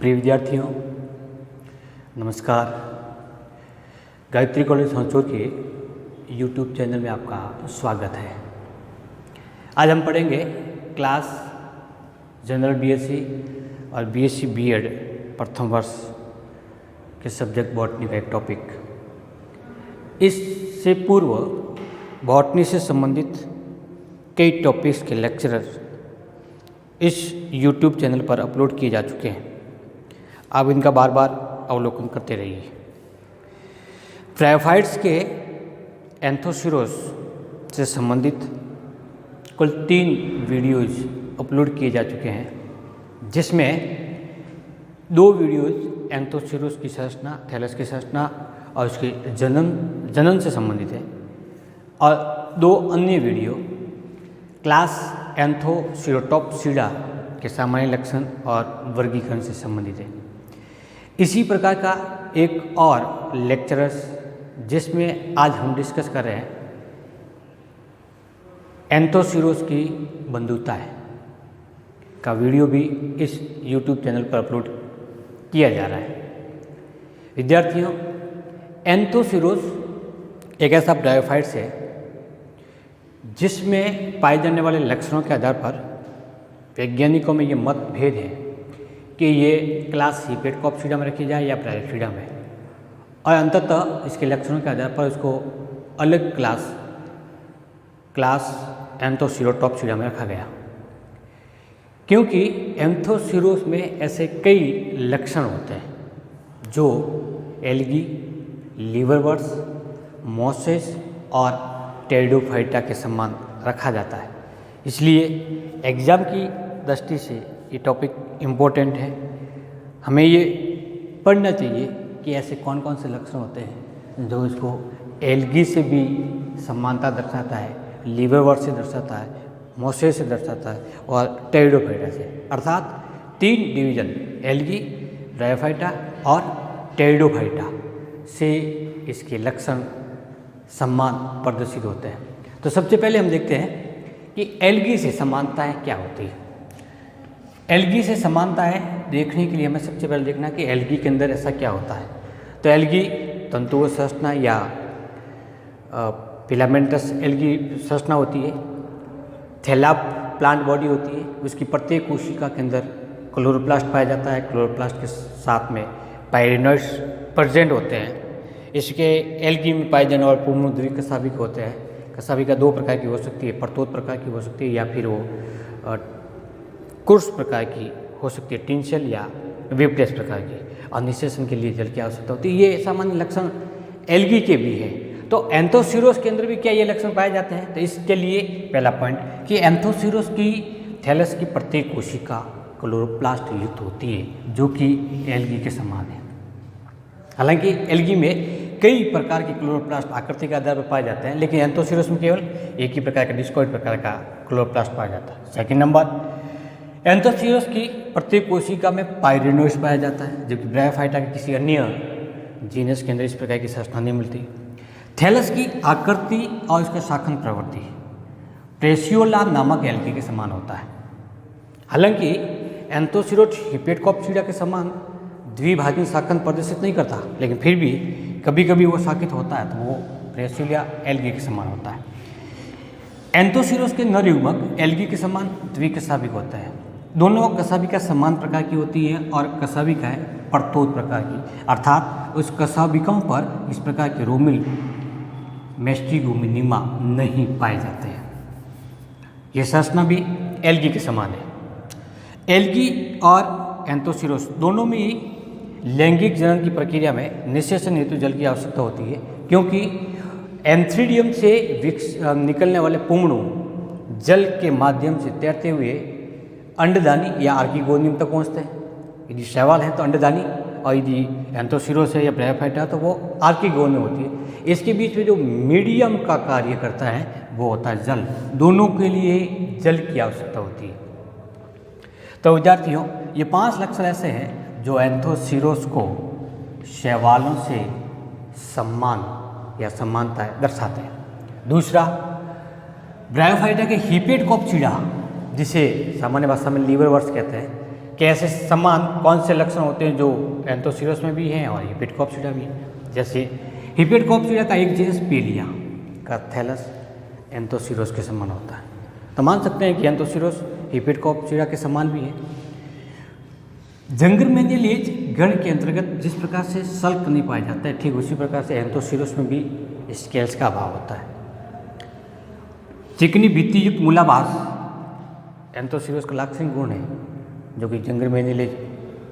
प्रिय विद्यार्थियों, नमस्कार। गायत्री कॉलेज हंसोर के यूट्यूब चैनल में आपका स्वागत है। आज हम पढ़ेंगे क्लास जनरल बीएससी और बीएससी बीएड प्रथम वर्ष के सब्जेक्ट बॉटनी का एक टॉपिक। इससे पूर्व बॉटनी से संबंधित कई टॉपिक्स के लेक्चरर इस यूट्यूब चैनल पर अपलोड किए जा चुके हैं। आप इनका बार बार अवलोकन करते रहिए। ब्रायोफाइट्स के एंथोसिरोस से संबंधित कुल 3 वीडियोज़ अपलोड किए जा चुके हैं, जिसमें 2 वीडियोज़ एंथोसिरोस की संरचना, थैलस की संरचना और उसके जनन से संबंधित है, और 2 अन्य वीडियो क्लास एंथोसिरोटॉप्सिडा के सामान्य लक्षण और वर्गीकरण से संबंधित है। इसी प्रकार का एक और लेक्चरर्स जिसमें आज हम डिस्कस कर रहे हैं एंथोसिरोस की बंधुताएं का वीडियो भी इस YouTube चैनल पर अपलोड किया जा रहा है। विद्यार्थियों, एंथोसिरोस एक ऐसा ब्रायोफाइट्स है जिसमें पाए जाने वाले लक्षणों के आधार पर वैज्ञानिकों में ये मतभेद है कि ये क्लास हिपेटकॉप्सिडा में रखी जाए या ब्रायोफिडा में, और अंततः इसके लक्षणों के आधार पर उसको अलग क्लास एंथोसिरोटॉप्सिडा में रखा गया, क्योंकि एंथोसिरोस में ऐसे कई लक्षण होते हैं जो एल्गी, लीवरवर्ट्स, मोसेस और टेरिडोफाइटा के समान रखा जाता है। इसलिए एग्ज़ाम की दृष्टि से ये टॉपिक इम्पोर्टेंट है। हमें ये पढ़ना चाहिए कि ऐसे कौन कौन से लक्षण होते हैं जो इसको एल्गी से भी समानता दर्शाता है, लीवरवर्ट से दर्शाता है, मोसेस से दर्शाता है और टेरिडोफाइटा से। अर्थात 3 डिवीजन एल्गी, ब्रायोफाइटा और टेरिडोफाइटा से इसके लक्षण समान प्रदर्शित होते हैं। तो सबसे पहले हम देखते हैं कि एल्गी से समानताएं क्या होती है। एल्गी से समानताएं देखने के लिए हमें सबसे पहले देखना कि एल्गी के अंदर ऐसा क्या होता है। तो एल्गी तंतुओं संरचना या फिलामेंटस एल्गी संरचना होती है। थैला प्लांट बॉडी होती है। उसकी प्रत्येक कोशिका के अंदर क्लोरोप्लास्ट पाया जाता है। क्लोरोप्लास्ट के साथ में पायरिनोइड्स प्रेजेंट होते हैं। इसके एल्गी में पाए जाने वाले पूर्णद्रव्य कसाभिक होते हैं। कसाभिका 2 प्रकार की हो सकती है, प्रतोद प्रकार की हो सकती है या फिर वो कुर्स प्रकार की हो सकती है, टिंशल या वेवलेस प्रकार की। और निषेचन के लिए जल की आवश्यकता होती है। ये सामान्य लक्षण एल्गी के भी है। तो एंथोसिरोस के अंदर भी क्या ये लक्षण पाए जाते हैं? तो इसके लिए पहला पॉइंट कि एंथोसिरोस की थैलस की प्रत्येक कोशिका क्लोरोप्लास्ट युक्त होती है, जो कि एल्गी के समान है। हालांकि एल्गी में कई प्रकार के क्लोरोप्लास्ट आकृति के आधार पर पाए जाते हैं, लेकिन एंथोसिरोस में केवल एक ही प्रकार का डिस्कॉइड प्रकार का क्लोरोप्लास्ट पाया जाता है। सेकंड नंबर, एंथोसिरोस की प्रत्येक कोशिका में पायरिनोइड्स पाया जाता है, जबकि ब्रायोफाइटा के किसी अन्य जीनस के अंदर इस प्रकार की संरचना नहीं मिलती। थैलस की आकृति और इसका शाखन प्रवृत्ति प्रेसियोला नामक एल्गी के समान होता है। हालांकि एंथोसिरोस हिपेटकॉप्सिडा के समान द्विभाजन शाखन प्रदर्शित नहीं करता, लेकिन फिर भी कभी कभी वो शाखित होता है तो वो प्रेसियोला एल्गी के समान होता है। एंथोसिरोस के नर युग्मक एल्गी के समान द्विकशाभिक होता है। दोनों कशाभिका समान प्रकार की होती है और कशाभिकाएं प्रतोद प्रकार की, अर्थात उस कशाभिकाओं पर इस प्रकार के रोमिल मेस्टिगोमिनिमा नहीं पाए जाते हैं। यह संरचना भी एल्गी के समान है। एल्गी और एंथोसिरोस दोनों में ही लैंगिक जनन की प्रक्रिया में निषेचन हेतु जल की आवश्यकता होती है, क्योंकि एंथ्रीडियम से निकलने वाले पुंगड़ों जल के माध्यम से तैरते हुए अंडदानी या आर्किगोनियम तक पहुँचते हैं। यदि शैवाल है तो अंडदानी, और यदि एंथोसिरोस है या ब्रायोफाइटा तो वो आर्किगोनियम होती है। इसके बीच में जो मीडियम का कार्य करता है वो होता है जल। दोनों के लिए जल की आवश्यकता होती है। तो विद्यार्थियों, ये 5 लक्षण ऐसे हैं जो एंथोसिरोस को शैवालों से सम्मान या समानता दर्शाते हैं। दूसरा, ब्रायोफाइटा के हिपेटकॉप्सिडा, जिसे सामान्य भाषा में लीवरवर्ट्स कहते हैं, कैसे समान कौन से लक्षण होते हैं जो एंथोसिरस में भी हैं और हिपेटकोप्सिडा भी है। जैसे हिपेटकोप्सिडा का एक जीनस पेलिया का थैलस एंथोसिरस के समान होता है, तो मान सकते हैं कि एंथोसिरस हिपेटकोप्सिडा के समान भी है। जंगरमेनियलीज गण के अंतर्गत जिस प्रकार से सल्क नहीं पाया जाता है, ठीक उसी प्रकार से एंथोसिरस में भी स्केल्स का अभाव होता है। चिकनी भित्ति युक्त मूलाभास एंथोसिरस का लाक्षणिक गुण है, जो कि जंगरमेनियलीज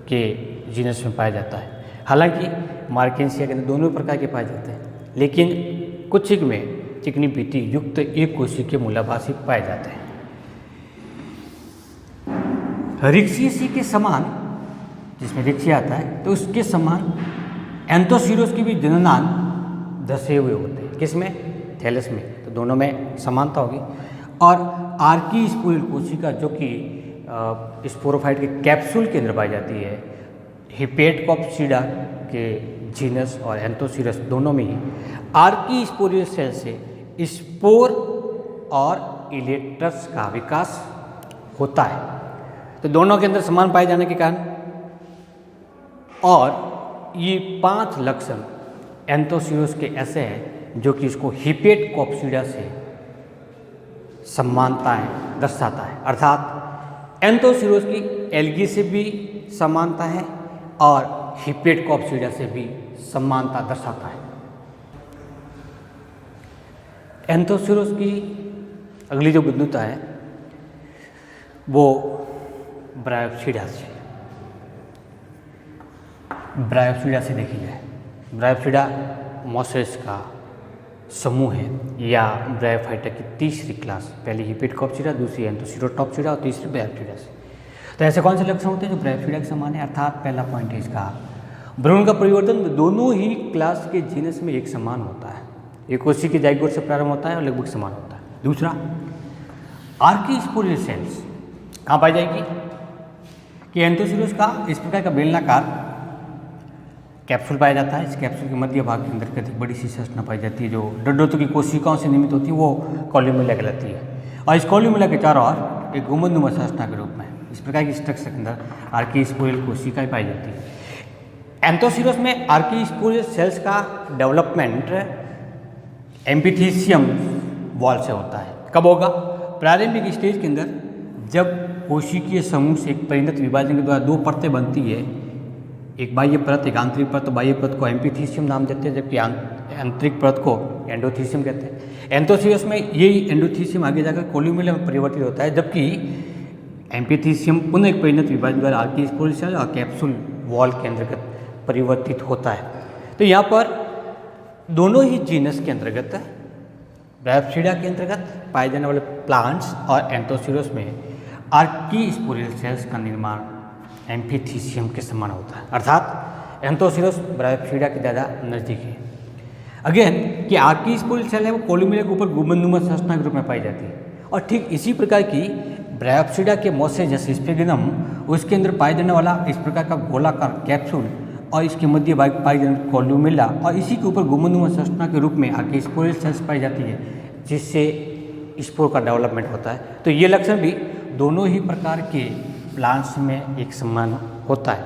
के जीनस में पाया जाता है। हालांकि मार्केंसिया के अंदर दोनों प्रकार के पाए जाते हैं, लेकिन कुछ में चिकनी भित्ति युक्त एक कोशिकीय मूलाभास ही पाए जाते हैं। रिक्सियसी के समान, जिसमें रिक्सिया आता है, तो उसके समान एंथोसिरस की भी जननांग धसे हुए होते हैं। किसमें? थैलस में, तो दोनों में समानता होगी। और आर्की स्पोरिल कोशिका जो कि स्पोरोफाइट के कैप्सूल के अंदर पाई जाती है, हिपेटकोप्सिडा के जीनस और एंथोसिरस दोनों में ही आर्की स्पोरिल सेल से स्पोर और इलेक्ट्रस का विकास होता है। तो दोनों के अंदर समान पाए जाने के कारण और ये 5 लक्षण एंथोसिरस के ऐसे हैं जो कि इसको हिपेटकोप्सिडा से समानताएं दर्शाता है। अर्थात एंथोसिरस की एल्गी से भी समानता है और हिपेटकोप्सिडा से भी समानता दर्शाता है। एंथोसिरस की अगली जो भिन्नता है वो ब्रायोप्सिडा से देखी जाए। ब्रायोप्सिडा मोसेस का समूह है या ब्रायोफाइटा की तीसरी क्लास, पहली हिपेटकोप्सिडा, दूसरी एंथोसिरोटोप्सिडा और तीसरी ब्रायोप्सिडा से। तो ऐसे कौन से लक्षण होते हैं जो ब्रायोप्सिडा के समान है? अर्थात पहला पॉइंट है इसका भ्रूण का परिवर्तन दोनों ही क्लास के जीनस में एक समान होता है, एक कोशिका के जाइगोट से प्रारंभ होता है और लगभग समान होता है। दूसरा, आर्की स्पोरिल सेल्स कहाँ पाई जाएगी कि एंथोसिरस का इस प्रकार का बेलनाकार कैप्सूल पाया जाता है। इस कैप्सूल के मध्य भाग के अंदर एक बड़ी सी संरचना पाई जाती है जो डंडोतों की कोशिकाओं से निर्मित होती है, वो कॉल्यूमेला कहलाती है। और इस कॉल्यूमेला के चारों ओर एक गुंबदनुमा संरचना के रूप में इस प्रकार की स्ट्रक्चर के अंदर आर्की स्पोरिल कोशिकाएं पाई जाती है। एंथोसिरस में आर्की स्पोरिल सेल्स का डेवलपमेंट एपिथीसियम वॉल से होता है। कब होगा? प्रारंभिक स्टेज के अंदर जब कोशिकीय समूह से एक परिणत विभाजन के द्वारा 2 परतें बनती है, एक बाह्य परत, एक आंतरिक परत। तो बाह्य परत को एपिथीसियम नाम देते हैं, जबकि आंतरिक परत को एंडोथीसियम कहते हैं। एंथोसिरस में यही एंडोथीसियम आगे जाकर कॉल्यूमेला में परिवर्तित होता है, जबकि एपिथीसियम पुनः एक परिणत विभाजन द्वारा आर्की स्पोरिल सेल और कैप्सूल वॉल के अंतर्गत परिवर्तित होता है। तो यहाँ पर दोनों ही जीनस के अंतर्गत, ब्रायोप्सिडा के अंतर्गत पाए जाने वाले प्लांट्स और एंथोसिरस में आर्की स्पोरिल सेल्स का निर्माण एम्फीथीसियम के समान होता है। अर्थात एंथोसिरस ब्रायोप्सिडा के ज़्यादा नज़दीक है। अगेन कि आर्की स्पोरिल सेल है वो कॉल्यूमेला के ऊपर गुंबदनुमा संरचना के रूप में पाई जाती है। और ठीक इसी प्रकार की ब्रायोप्सिडा के मोसेस जैसे स्फेगनम, उसके अंदर पाए जाने वाला इस प्रकार का गोलाकार कैप्सूल और इसके मध्य भाग पाई जाने कॉल्यूमेला और इसी के ऊपर गुंबदनुमा संरचना के रूप में आर्की स्पोरिल सेल्स पाई जाती है, जिससे स्पोर का डेवलपमेंट होता है। तो ये लक्षण भी दोनों ही प्रकार के प्लांट्स में एक समान होता है।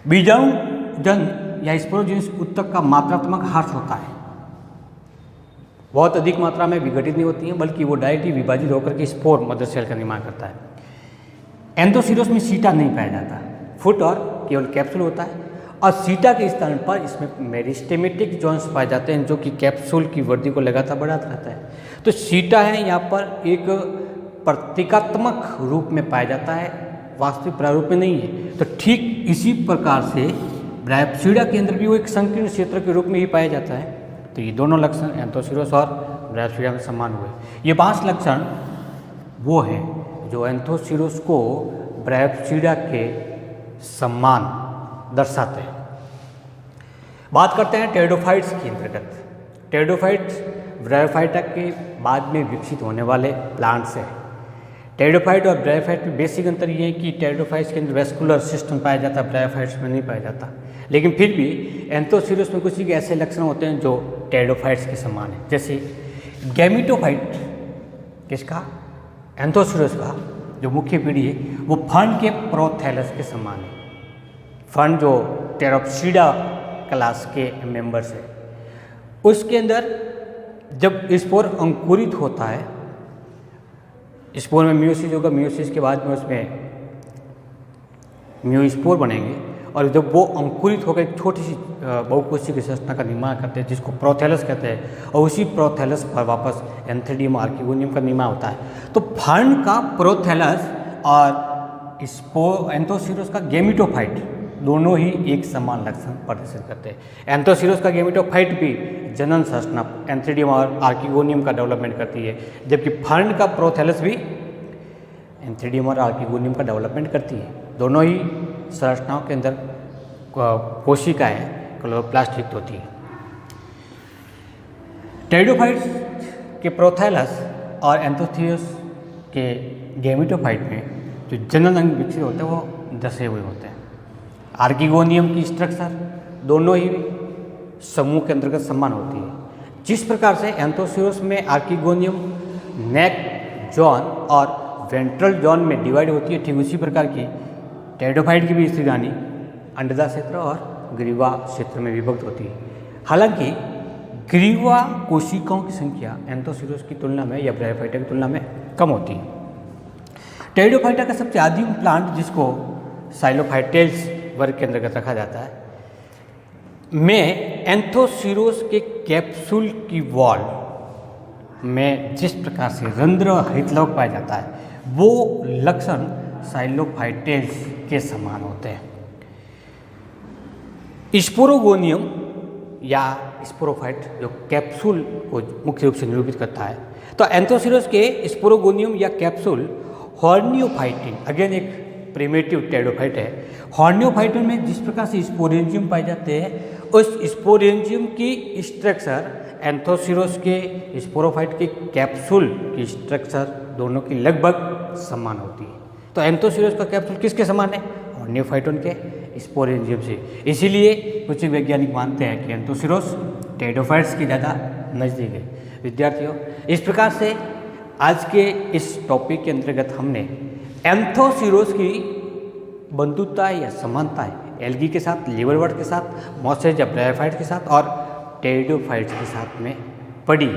बीजाणुजन या स्पोरोजेनिस उत्तक का मात्रात्मक ह्रास होता है, बहुत अधिक मात्रा में विघटित नहीं होती हैं, बल्कि वो डायरेक्ट ही विभाजित होकर के स्पोर मदर सेल का निर्माण करता है। एंथोसिरस में सीटा नहीं पाया जाता, फुट और केवल कैप्सूल होता है। और सीटा के स्थान पर इसमें मेरिस्टेमेटिक जोन्स पाए जाते हैं, जो कि कैप्सूल की वृद्धि को लगातार बढ़ाता रहता है। तो सीटा है यहाँ पर एक प्रतीकात्मक रूप में पाया जाता है, वास्तविक प्रारूप में नहीं है। तो ठीक इसी प्रकार से ब्रायोप्सिडा के अंदर भी वो एक संकीर्ण क्षेत्र के रूप में ही पाया जाता है। तो ये दोनों लक्षण एंथोसिरस और ब्रायोप्सिडा में समान हुए। ये 5 लक्षण वो है जो एंथोसिरस को ब्रायोप्सिडा के समान दर्शाते हैं। बात करते हैं टेरिडोफाइट्स के अंतर्गत। टेरिडोफाइट्स ब्रायोफाइटा के बाद में विकसित होने वाले प्लांट्स हैं। टेरिडोफाइट और ब्रायोफाइट में बेसिक अंतर ये है कि टेरिडोफाइट्स के अंदर वेस्कुलर सिस्टम पाया जाता है, ब्रायोफाइट्स में नहीं पाया जाता। लेकिन फिर भी एंथोसिरस में कुछ ऐसे लक्षण होते हैं जो टेरिडोफाइट्स के समान है। जैसे गैमेटोफाइट किसका? एंथोसिरस का जो मुख्य पीढ़ी है वो फर्न के प्रोथैलस के समान है। फर्न जो टेरोप्सिडा क्लास के मेंबर्स है, उसके अंदर जब स्पोर अंकुरित होता है, स्पोर में मियोसिस होगा, मियोसिस के बाद में उसमें म्यूस्पोर बनेंगे और जब वो अंकुरित होकर एक छोटी सी बहुकोशिकीय संरचना का निर्माण करते हैं जिसको प्रोथैलस कहते हैं, और उसी प्रोथैलस पर वापस एंथ्रेडियम आर्किगोनियम का निर्माण होता है। तो फर्न का प्रोथैलस और एंथोसिरोस का गेमिटोफाइट दोनों ही एक समान लक्षण प्रदर्शित करते हैं। एंथोसिरोस का गेमिटोफाइट भी जनन संरचना एंथ्रेडियम और आर्किगोनियम का डेवलपमेंट करती है, जबकि फर्न का प्रोथैलस भी एंथ्रेडियम और आर्किगोनियम का डेवलपमेंट करती है। दोनों ही संरचनाओं के अंदर कोशिकाएं क्लोरोप्लास्ट युक्त होती है। टेरिडोफाइट्स के प्रोथैलस और एंथोसिरोस के गेमिटोफाइट में जो जनन अंग विकसित होते हैं वो दसे हुए होते हैं। आर्किगोनियम की स्ट्रक्चर दोनों ही समूह के अंतर्गत समान होती है। जिस प्रकार से एंथोसिरोस में आर्किगोनियम नेक जोन और वेंट्रल जोन में डिवाइड होती है, ठीक उसी प्रकार की टेरिडोफाइट की भी स्त्रीदानी अंडदा क्षेत्र और ग्रीवा क्षेत्र में विभक्त होती है। हालांकि ग्रीवा कोशिकाओं की संख्या एंथोसिरोस की तुलना में या ब्रायोफाइटा की तुलना में कम होती है। टेरिडोफाइटा का सबसे आदिम प्लांट, जिसको साइलोफाइटेल्स वर्ग के अंतर्गत रखा जाता है, में एंथोसिरोस के कैप्सूल की वॉल में जिस प्रकार से रंध्र हरितलवक पाया जाता है, वो लक्षण साइलोफाइटेल्स के समान होते हैं। स्पोरोगोनियम या स्पोरोफाइट जो कैप्सूल को मुख्य रूप से निरूपित करता है, तो एंथोसिरोस के स्पोरोगोनियम या कैप्सूल हॉर्नियोफाइटिन, अगेन एक प्रिमिटिव टेरिडोफाइट है। हॉर्नियोफाइटिन में जिस प्रकार से स्पोरेंजियम पाए जाते हैं, उस स्पोरेंजियम की स्ट्रक्चर एंथोसिरोस के स्पोरोफाइट के कैप्सूल की स्ट्रक्चर दोनों की लगभग समान होती है। तो एंथोसिरोस का कैप्सूल किसके समान है? हॉर्नियोफाइटन के स्पोरेंजियम से। इसीलिए कुछ वैज्ञानिक मानते हैं कि एंथोसिरोस टेरिडोफाइट्स की ज़्यादा नज़दीक है। विद्यार्थियों, इस प्रकार से आज के इस टॉपिक के अंतर्गत हमने एंथोसिरोस की बंधुता या समानताएं एल्गी के साथ, लिवरवर्ट के साथ, मॉसेज या ब्रायोफाइट के साथ और टेरिडोफाइट्स के साथ में पढ़ी।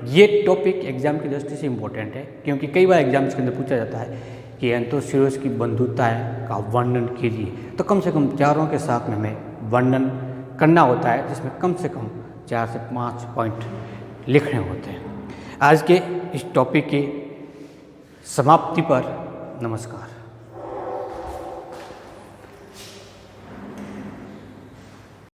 ये टॉपिक एग्जाम की दृष्टि से इम्पोर्टेंट है, क्योंकि कई बार एग्जाम्स के अंदर पूछा जाता है कि एंथोसिरोस की बंधुताएं का वर्णन कीजिए, तो कम से कम चारों के साथ में हमें वर्णन करना होता है, जिसमें कम से कम 4 से 5 पॉइंट लिखने होते हैं। आज के इस टॉपिक की समाप्ति पर नमस्कार।